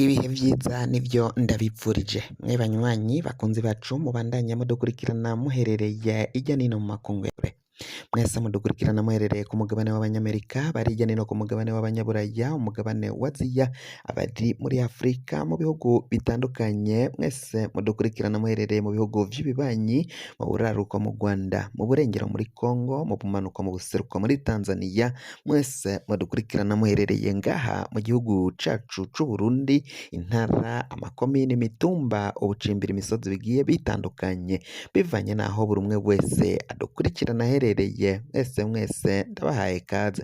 Ibihe vyiza nivyo ndabipfurije mwe banywanyi bakunzi bacu mubandanya mudukurikirana muherereye irya nino mu makungu ya kure mwese mudukurikirana muherereye ku mugabane w'abanyamerika bari hirya no hino ku mugabane w'abanyaburaya umugabane wa Aziya abari muri Afurika mu bihugu bitandukanye mwese mudukurikirana muherereye mu bihugu vy'ibibanyi mu buraruko mu Rwanda mu burengero muri Kongo mu bumanuko mu buseruko muri Tanzania mwese mudukurikirana muherereye ngaha mu gihugu cacu c'u Burundi intara amakomine imitumba ubucimbira imisozi bigiye bitandukanye bivanye naho buri umwe wese adukurikirana aherereye mwese ndabahaye kaze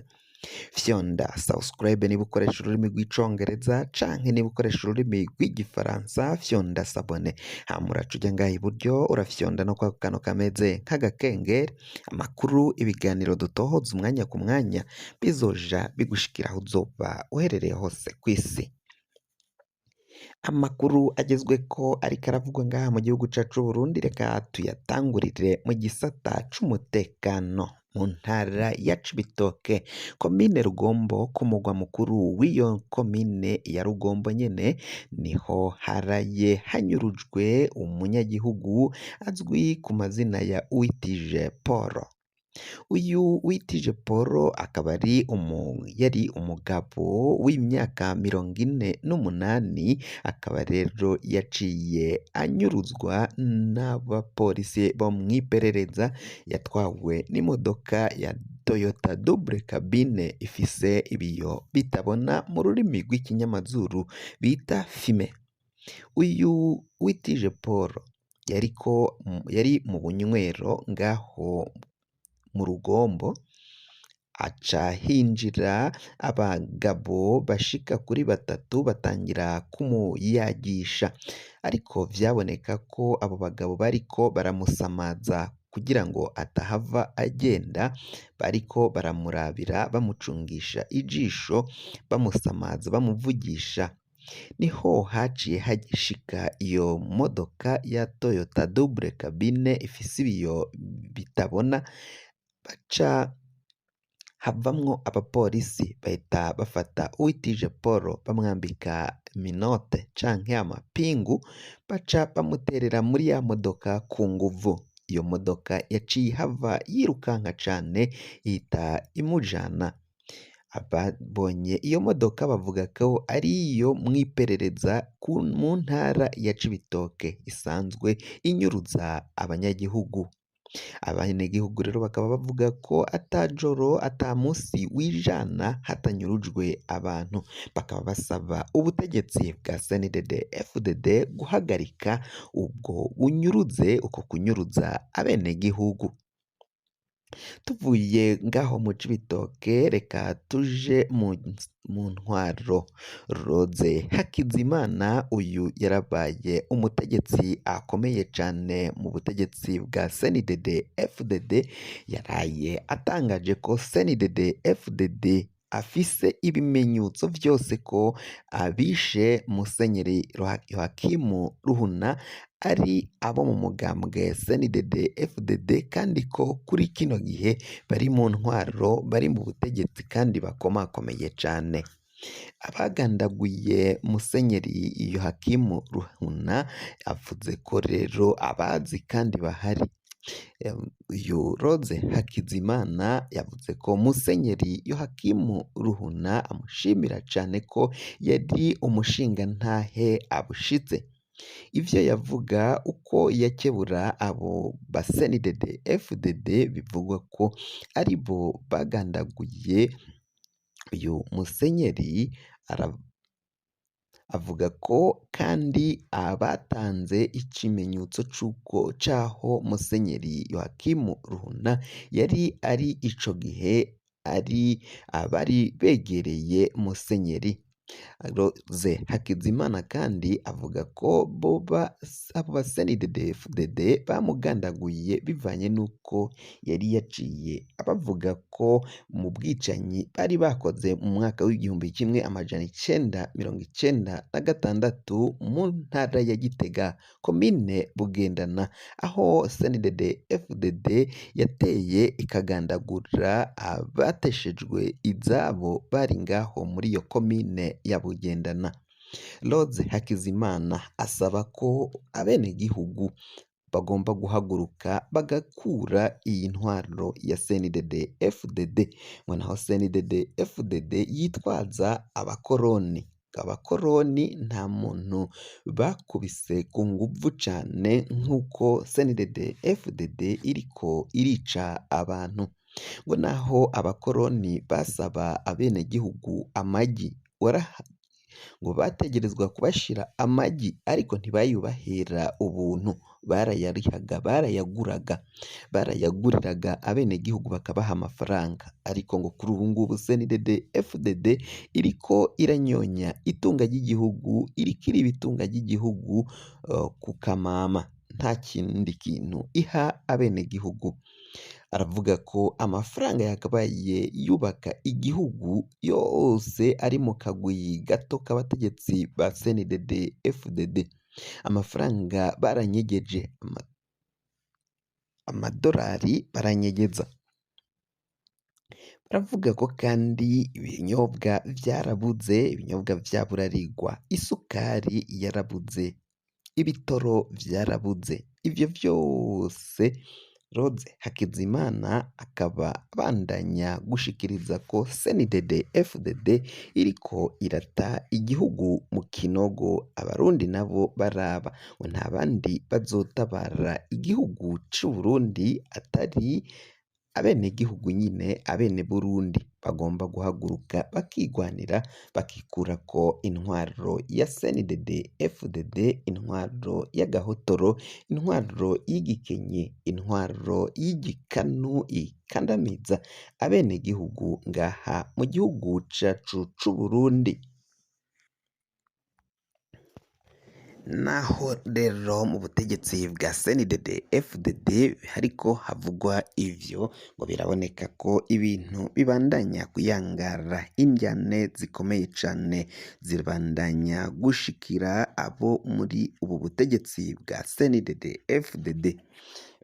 fyonda subscribe niba ukoresha ururimi rw'icongereza canke niba ukoresha ururimi rw'igifaransa fyonda sabone hamuraca ujya ngaha iburyo urafyonda no kwa kano kameze nk'agakengeri amakuru ibiganiro dutohoza umwanya ku mwanya bizoja bigushikira aho uzoba uherereye hose kw'isi. Amakuru agezweko ariko aravugwa ngaha mu gihugu cacu Burundi reka tuyatangurire mu gisata c'umutekano mu ntara ya Cibitoke komine Rugombo ku mugwa mukuru w'iyo komine ya Rugombo nyene niho haraye hanyurujwe umunyagihugu azwi ku mazina ya Uwitije Paul. Uyu Uwitije Paul akaba yari umugabo w'imyaka 48 akaba rero yaciye anyuruzwa n'abapolisi bo mw'iperereza yatwawe n'imodoka ya Toyota double cabine ifise ibiyo bitabona mu rurimi rw'ikinyamazuru bita fime. Uyu Uwitije Paul yari mu bunywero ngaho mu Rugombo aca hinjira abagabo bashika kuri batatu batangira kumuyagisha ariko vyaboneka ko abo bagabo bariko baramusamaza kugira ngo atahava agenda bariko baramurabira bamucungisha ijisho bamusamaza bamuvugisha niho haciye hagishika iyo modoka ya Toyota double cabine ifise ibiyo bitabona baca havamwo abapolisi bahita bafata Uwitije Paul bamwambika minote canke amapingu baca bamuterera muri ya modoka ku nguvu. Iyo modoka yaciye hava yirukanka cane ihita imujana. Ababonye iyo modoka bavuga ko ari iyo mw'iperereza mu ntara ya Cibitoke isanzwe inyuruza abanyagihugu. Abanyagihugu rero bakaba bavuga ko atajoro ata musi wijana hatanyurujwe abantu bakaba basaba ubutegetsi bwa CNDD FDD guhagarika ubwo uko kunyuruza abenegihugu. Tuvuye ngaho mu Cibitoke reka tuje mu ntwaro. Rose Hakizimana uyu yarabaye umutegetsi akomeye cane mu butegetsi bwa CNDD FDD yaraye atangaje ko CNDD FDD afise ibimenyetso vyose ko abishe Musenyeri Yohakimu Ruhuna ari abo mu mugambwe CNDD FDD kandi ko kuri kino gihe bari mu ntwaro bari mu butegetsi kandi bakomakomeye cane. Abagandaguye Musenyeri Yohakimu Ruhuna avuze ko rero abazi kandi bahari. Uyu Rose Hakizimana yavuze ko Musenyeri Yohakimu Ruhuna amushimira cane ko yari umushingantahe abushitse. Ivyo yavuga uko yakebura abo ba CNDD FDD bivugwa ko ari bo bagandaguye uyu Musenyeri avuga ko kandi abatanze ikimenyetso c'aho Musenyeri Yohakimu Ruhuna yari ari ico gihe ari abari begereye Musenyeri. Rose Hakizimana kandi avuga ko abo ba CNDD FDD bamugandaguye bivanye n'uko yari yaciye abavuga ko mu bwicanyi bari bakoze mu mwaka w'1996 mu ntara ya Gitega komine Bugendana aho CNDD FDD yateye ikagandagura abateshejwe izabo bari ngaho muri iyo komine ya Bugendana. Rose Hakizimana asaba ko abenegihugu bagomba guhaguruka bagakura iyi ntwaro ya CNDD FDD, ngo naho CNDD FDD yitwaza abakoroni. Abakoroni nta muntu bakubise ku nguvu cane nk'uko CNDD FDD iriko irica abantu, ngo naho abakoroni basaba abenegihugu amagi ngo bategerezwa kubashira amagi ariko ntibayubahera ubuntu, barayarihaga, barayaguriraga abenegihugu bakabaha amafaranga, ariko ngo kuri ubu ngubu CNDD FDD iriko iranyonya itunga ry'igihugu, iriko iriba itunga ry'igihugu ku kamama, nta kindi kintu iha abenegihugu. Aravuga ko amafaranga yakabaye yubaka igihugu yose ari mu kagwi gato k'abategetsi ba CNDD FDD. Amafaranga baranyegeje, amadolari baranyegeza. Baravuga ko kandi ibinyobwa vyarabuze, ibinyobwa vya Bralirwa, isukari yarabuze, ibitoro vyarabuze. Ivyo vyose Rose Hakizimana akaba abandanya gushikiriza ko CNDD FDD iriko irata igihugu mu kinogo, abarundi nabo baraba ngo nta bandi bazotabara igihugu c'u Burundi atari abenegihugu nyine, abene Burundi bagomba guhaguruka bakigwanira, bakikurako intwaro ya CNDD FDD, intwaro y'agahotoro, intwaro y'igikenye, intwaro y'igikanu ikandamiza abenegihugu ngaha mu gihugu cacu c'u Burundi. Naho rero mu butegetsi bwa CNDD FDD hariko havugwa ivyo, ngo biraboneka ko ibintu bibandanya kuyangara, indyane zikomeye cane zibandanya gushikira abo muri ubu butegetsi bwa CNDD FDD.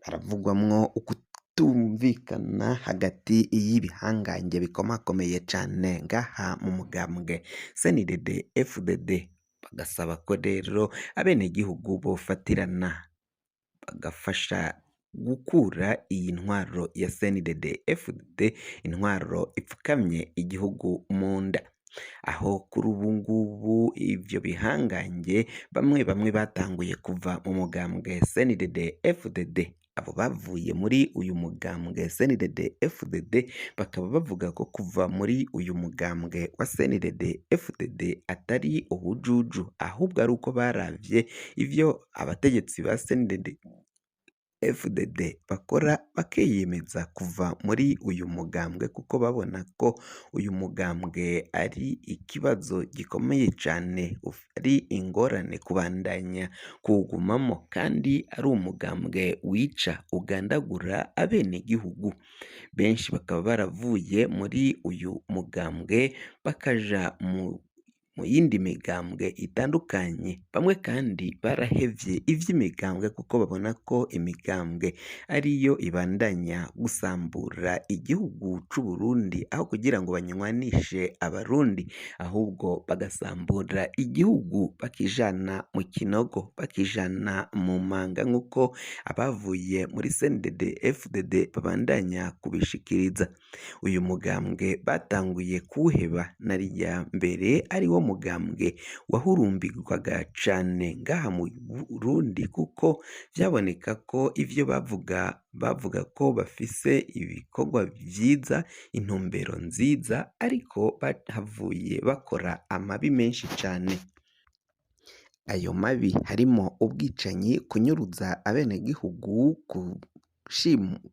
Haravugwamwo ukutumvikana hagati y'ibihangange bikomakomeye cane ngaha mu mugambwe CNDD FDD, bagasaba ko rero abenegihugu bofatirana bagafasha gukura iyi ntwaro ya CNDD FDD, intwaro ipfukamye igihugu mu nda. Aho kuri ubu ngubu ivyo bihangange bamwe batanguye kuva mu mugambwe CNDD FDD. Abo bavuye muri uyu mugambwe CNDD FDD bakaba bavuga ko kuva muri uyu mugambwe wa CNDD FDD atari ubujuju, ahubwo ari uko baravye ivyo abategetsi ba CNDD FDD bakora bakiyemeza kuva muri uyu mugambwe, kuko babona ko uyu mugambwe ari ikibazo gikomeye cane, ari ingorane kubandanya kuwugumamo, kandi ari umugambwe wica ugandagura abenegihugu. Benshi bakaba baravuye muri uyu mugambwe bakaja mu yindi migambwe itandukanye, bamwe kandi barahevye ivy'imigambwe kuko babona ko imigambwe ariyo ibandanya gusambura igihugu c'u Burundi, aho kugira ngo banywanishe abarundi, ahubwo bagasambura igihugu bakijana mu kinogo, bakijana mu manga, nk'uko abavuye muri CNDD FDD babandanya kubishikiriza. Uyu mugambwe batanguye kuwuheba narirya mbere ari wo mugambwe wahurumbirwaga cane ngaha mu Burundi, kuko vyaboneka ko ivyo bavuga ko bafise ibikorwa vyiza, intumbero nziza, ariko bahavuye bakora amabi menshi cane. Ayo mabi harimo ubwicanyi, kunyuruza abenegihugu,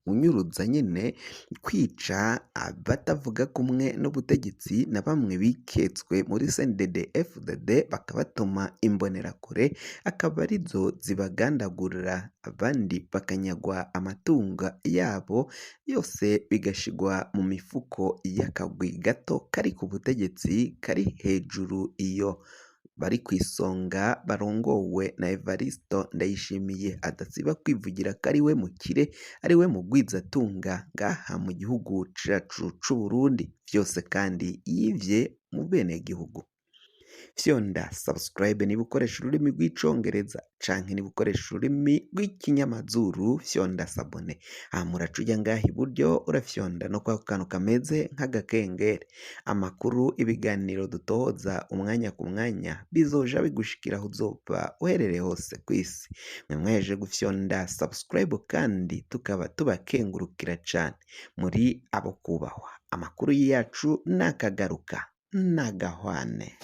kunyuruza nyene, kwica abatavuga kumwe n'ubutegetsi, na bamwe biketswe muri CNDD FDD bakabatuma imbonerakure akaba arizo zibagandagurira, abandi bakanyagwa amatungo yabo, yose bigashigwa mu mifuko y'akagwi gato kari ku butegetsi, kari hejuru iyo bari kw'isonga barongowe na Evaristo Ndayishimiye, adasiba kwivugira ko ari we mukire, ari we mugwizatunga ngaha mu gihugu cacu c'u Burundi, vyose kandi yivye mu benegihugu. fyonda subscribe niba ukoresha ururimi rw'icongereza canke niba ukoresha ururimi rw'ikinyamazuru fyonda sabone. Hama uraca uja ngaha iburyo urafyonda no kwako kantu kameze nk'agakengeri. Amakuru, ibiganiro dutohoza umwanya ku mwanya bizoja bigushikira aho uzoba uherereye hose kw'isi. Mwe mwahejeje gufyonda subscribe kandi tukaba tubakengurukira cane, muri abo kubahwa. Amakuru yacu nakagaruka nagahwane.